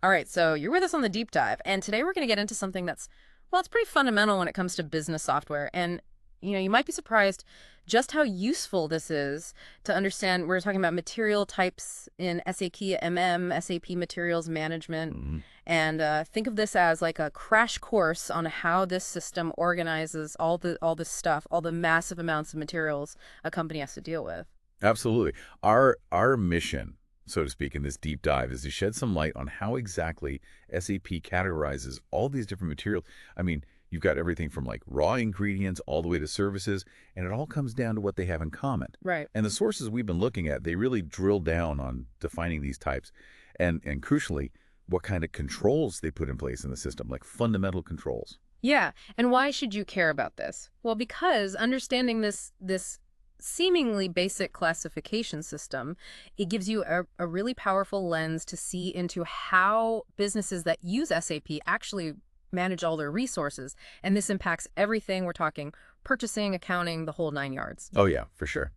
All right, so you're with us on the deep dive, and today we're going to get into something that's, well, it's pretty fundamental when it comes to business software. And, you might be surprised just how useful this is to understand. We're talking about material types in SAP MM, SAP Materials Management. Mhm. And think of this as like a crash course on how this system organizes all this stuff, all the massive amounts of materials a company has to deal with. Absolutely. Our mission, so to speak, in this deep dive is to shed some light on how exactly SAP categorizes all these different materials. I mean, you've got everything from like raw ingredients all the way to services, and it all comes down to what they have in common. Right. And the sources we've been looking at, they really drill down on defining these types and crucially, what kind of controls they put in place in the system, like fundamental controls. Yeah, and why should you care about this? Well, because understanding this seemingly basic classification system, it gives you a really powerful lens to see into how businesses that use SAP actually manage all their resources. And this impacts everything. We're talking purchasing, accounting, the whole nine yards. Oh yeah, for sure.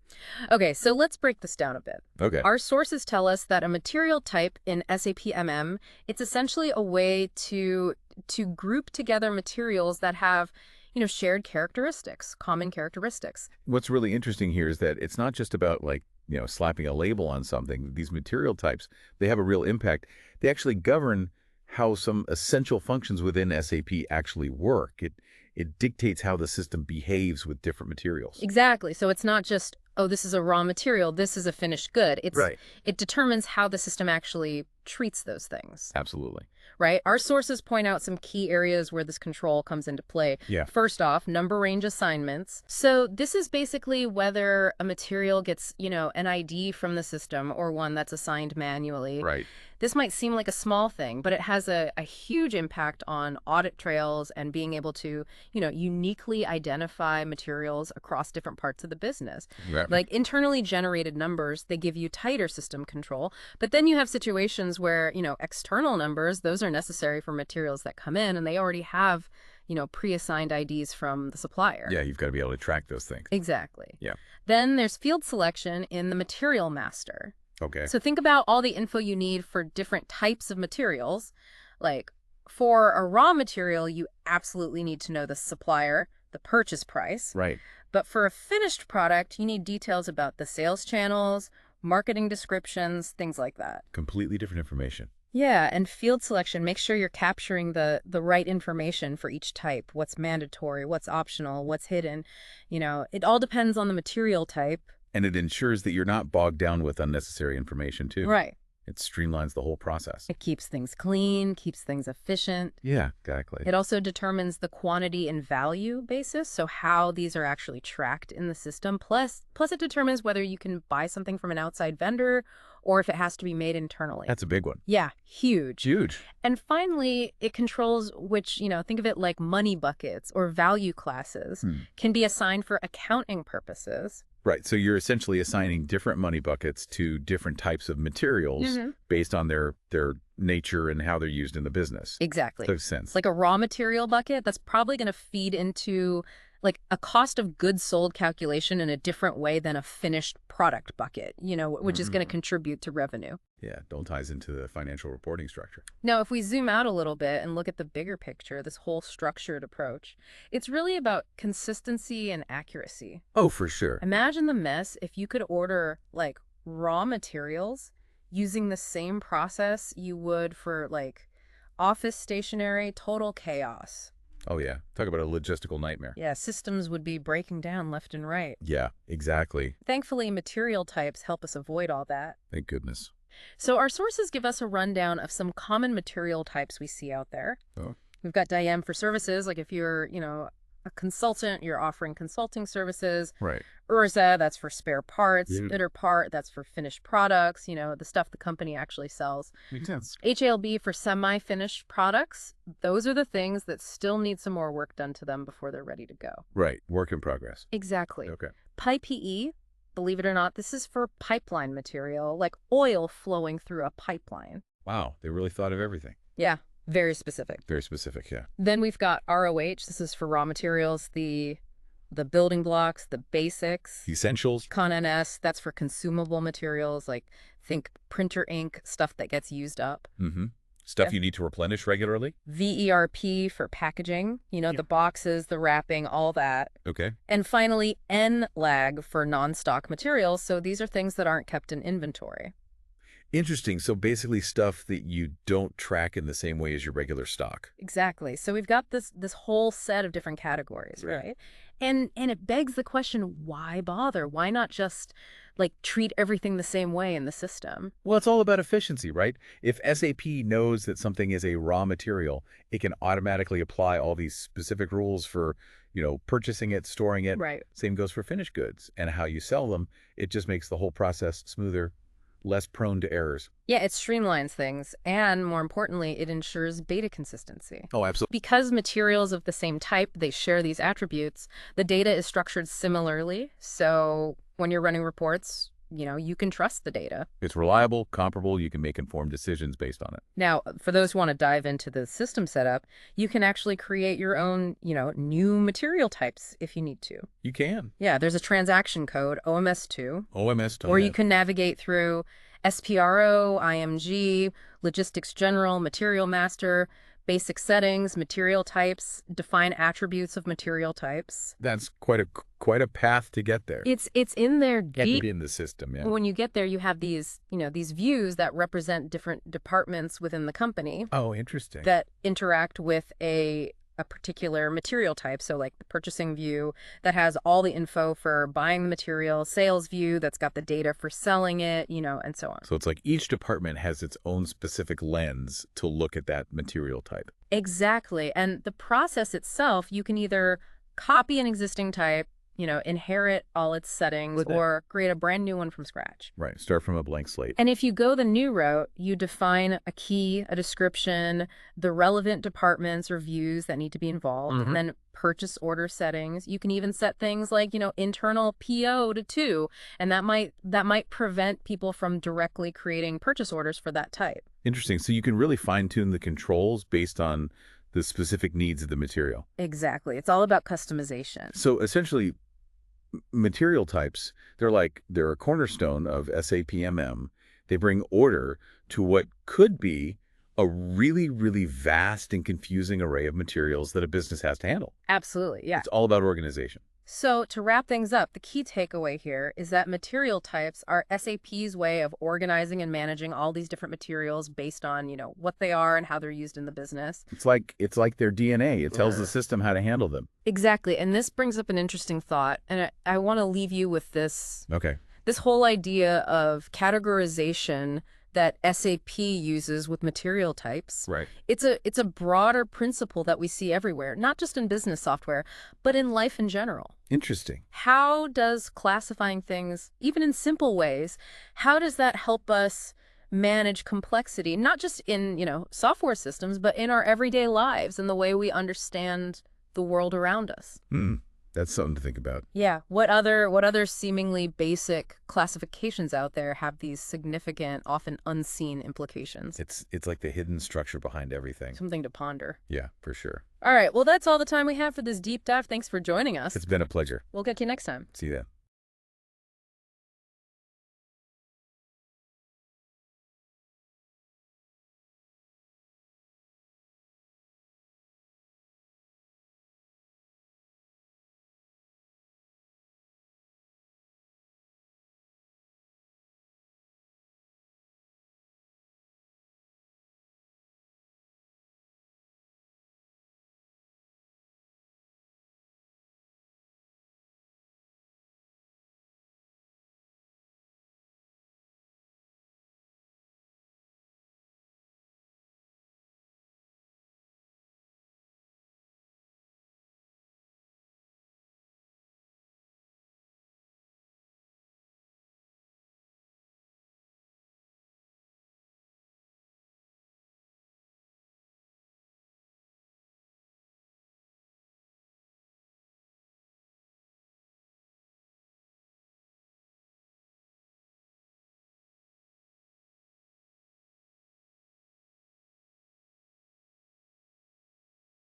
Okay, so let's break this down a bit. Okay. Our sources tell us that a material type in SAP MM, it's essentially a way to group together materials that have, shared characteristics, common characteristics. What's really interesting here is that it's not just about like, slapping a label on something. These material types, they have a real impact. They actually govern how some essential functions within SAP actually work. It dictates how the system behaves with different materials. Exactly. So it's not just, oh, this is a raw material, this is a finished good. Right. It determines how the system actually treats those things. Absolutely. Right? Our sources point out some key areas where this control comes into play. Yeah. First off, number range assignments. So this is basically whether a material gets, an ID from the system or one that's assigned manually. Right. This might seem like a small thing, but it has a huge impact on audit trails and being able to, uniquely identify materials across different parts of the business. Right. Like internally generated numbers, they give you tighter system control. But then you have situations where, external numbers, those are necessary for materials that come in and they already have, pre-assigned IDs from the supplier. Yeah, you've got to be able to track those things. Exactly. Yeah. Then there's field selection in the material master. Okay. So think about all the info you need for different types of materials. Like for a raw material, you absolutely need to know the supplier, the purchase price. Right. But for a finished product, you need details about the sales channels, marketing descriptions, things like that. Completely different information. Yeah, and field selection, make sure you're capturing the right information for each type. What's mandatory, what's optional, what's hidden. It all depends on the material type. And it ensures that you're not bogged down with unnecessary information, too. Right. It streamlines the whole process. It keeps things clean, keeps things efficient. Yeah, exactly. It also determines the quantity and value basis, so how these are actually tracked in the system. Plus it determines whether you can buy something from an outside vendor or if it has to be made internally. That's a big one. Yeah, huge. Huge. And finally, it controls which, think of it like money buckets or value classes can be assigned for accounting purposes. Right. So you're essentially assigning different money buckets to different types of materials based on their nature and how they're used in the business. Exactly. Makes sense. Like a raw material bucket, that's probably going to feed into like a cost of goods sold calculation in a different way than a finished product bucket, which is going to contribute to revenue. Yeah, it all ties into the financial reporting structure. Now, if we zoom out a little bit and look at the bigger picture, this whole structured approach, it's really about consistency and accuracy. Oh, for sure. Imagine the mess if you could order like raw materials using the same process you would for like office stationery, total chaos. Oh, yeah. Talk about a logistical nightmare. Yeah, systems would be breaking down left and right. Yeah, exactly. Thankfully, material types help us avoid all that. Thank goodness. So our sources give us a rundown of some common material types we see out there. Oh. We've got DIM for services, like if you're, a consultant, you're offering consulting services. Right. URSA, that's for spare parts. Yeah. Bitter part, that's for finished products, the stuff the company actually sells. Makes sense. HALB for semi-finished products. Those are the things that still need some more work done to them before they're ready to go. Right. Work in progress. Exactly. Okay. PIPE, believe it or not, this is for pipeline material, like oil flowing through a pipeline. Wow. They really thought of everything. Yeah, very specific. Very specific, yeah. Then we've got ROH. This is for raw materials, the building blocks, the basics. Essentials. ConNS, that's for consumable materials, like think printer ink, stuff that gets used up. Mm-hmm. Stuff you need to replenish regularly? VERP for packaging, Yeah. the boxes, the wrapping, all that. Okay. And finally, NLAG for non-stock materials. So these are things that aren't kept in inventory. Interesting. So basically stuff that you don't track in the same way as your regular stock. Exactly. So we've got this whole set of different categories, Yeah. right? And it begs the question, why bother? Why not just like treat everything the same way in the system? Well, it's all about efficiency, right? If SAP knows that something is a raw material, it can automatically apply all these specific rules for, purchasing it, storing it. Right. Same goes for finished goods and how you sell them. It just makes the whole process smoother, less prone to errors. Yeah, it streamlines things, and more importantly, it ensures data consistency. Oh, absolutely. Because materials of the same type, they share these attributes, the data is structured similarly. So when you're running reports, you can trust the data. It's reliable, comparable. You can make informed decisions based on it. Now, for those who want to dive into the system setup, you can actually create your own, new material types if you need to. You can. Yeah, there's a transaction code, OMS2, OMS. or you can navigate through SPRO, IMG, Logistics General, Material Master, basic settings, material types, define attributes of material types. That's quite a path to get there. It's in there Get deep. in the system, yeah. When you get there, you have these, these views that represent different departments within the company Oh, interesting. that interact with a particular material type. So like the purchasing view that has all the info for buying the material, sales view that's got the data for selling it, and so on. So it's like each department has its own specific lens to look at that material type. Exactly. And the process itself, you can either copy an existing type, inherit all its settings, or create a brand new one from scratch. Right. Start from a blank slate. And if you go the new route, you define a key, a description, the relevant departments or views that need to be involved, and then purchase order settings. You can even set things like, internal PO to 2, and that might prevent people from directly creating purchase orders for that type. Interesting. So you can really fine-tune the controls based on the specific needs of the material. Exactly. It's all about customization. So essentially, material types, they're a cornerstone of SAP MM. They bring order to what could be a really, really vast and confusing array of materials that a business has to handle. Absolutely. Yeah. It's all about organization. So to wrap things up, the key takeaway here is that material types are SAP's way of organizing and managing all these different materials based on, what they are and how they're used in the business. It's like their DNA. It tells the system how to handle them. Exactly. And this brings up an interesting thought. And I want to leave you with this. Okay. This whole idea of categorization that SAP uses with material types. Right. It's a broader principle that we see everywhere, not just in business software, but in life in general. Interesting. How does classifying things, even in simple ways, how does that help us manage complexity, not just in, software systems, but in our everyday lives and the way we understand the world around us? That's something to think about. Yeah. What other seemingly basic classifications out there have these significant, often unseen implications? It's like the hidden structure behind everything. Something to ponder. Yeah, for sure. All right. Well, that's all the time we have for this deep dive. Thanks for joining us. It's been a pleasure. We'll get you next time. See you then.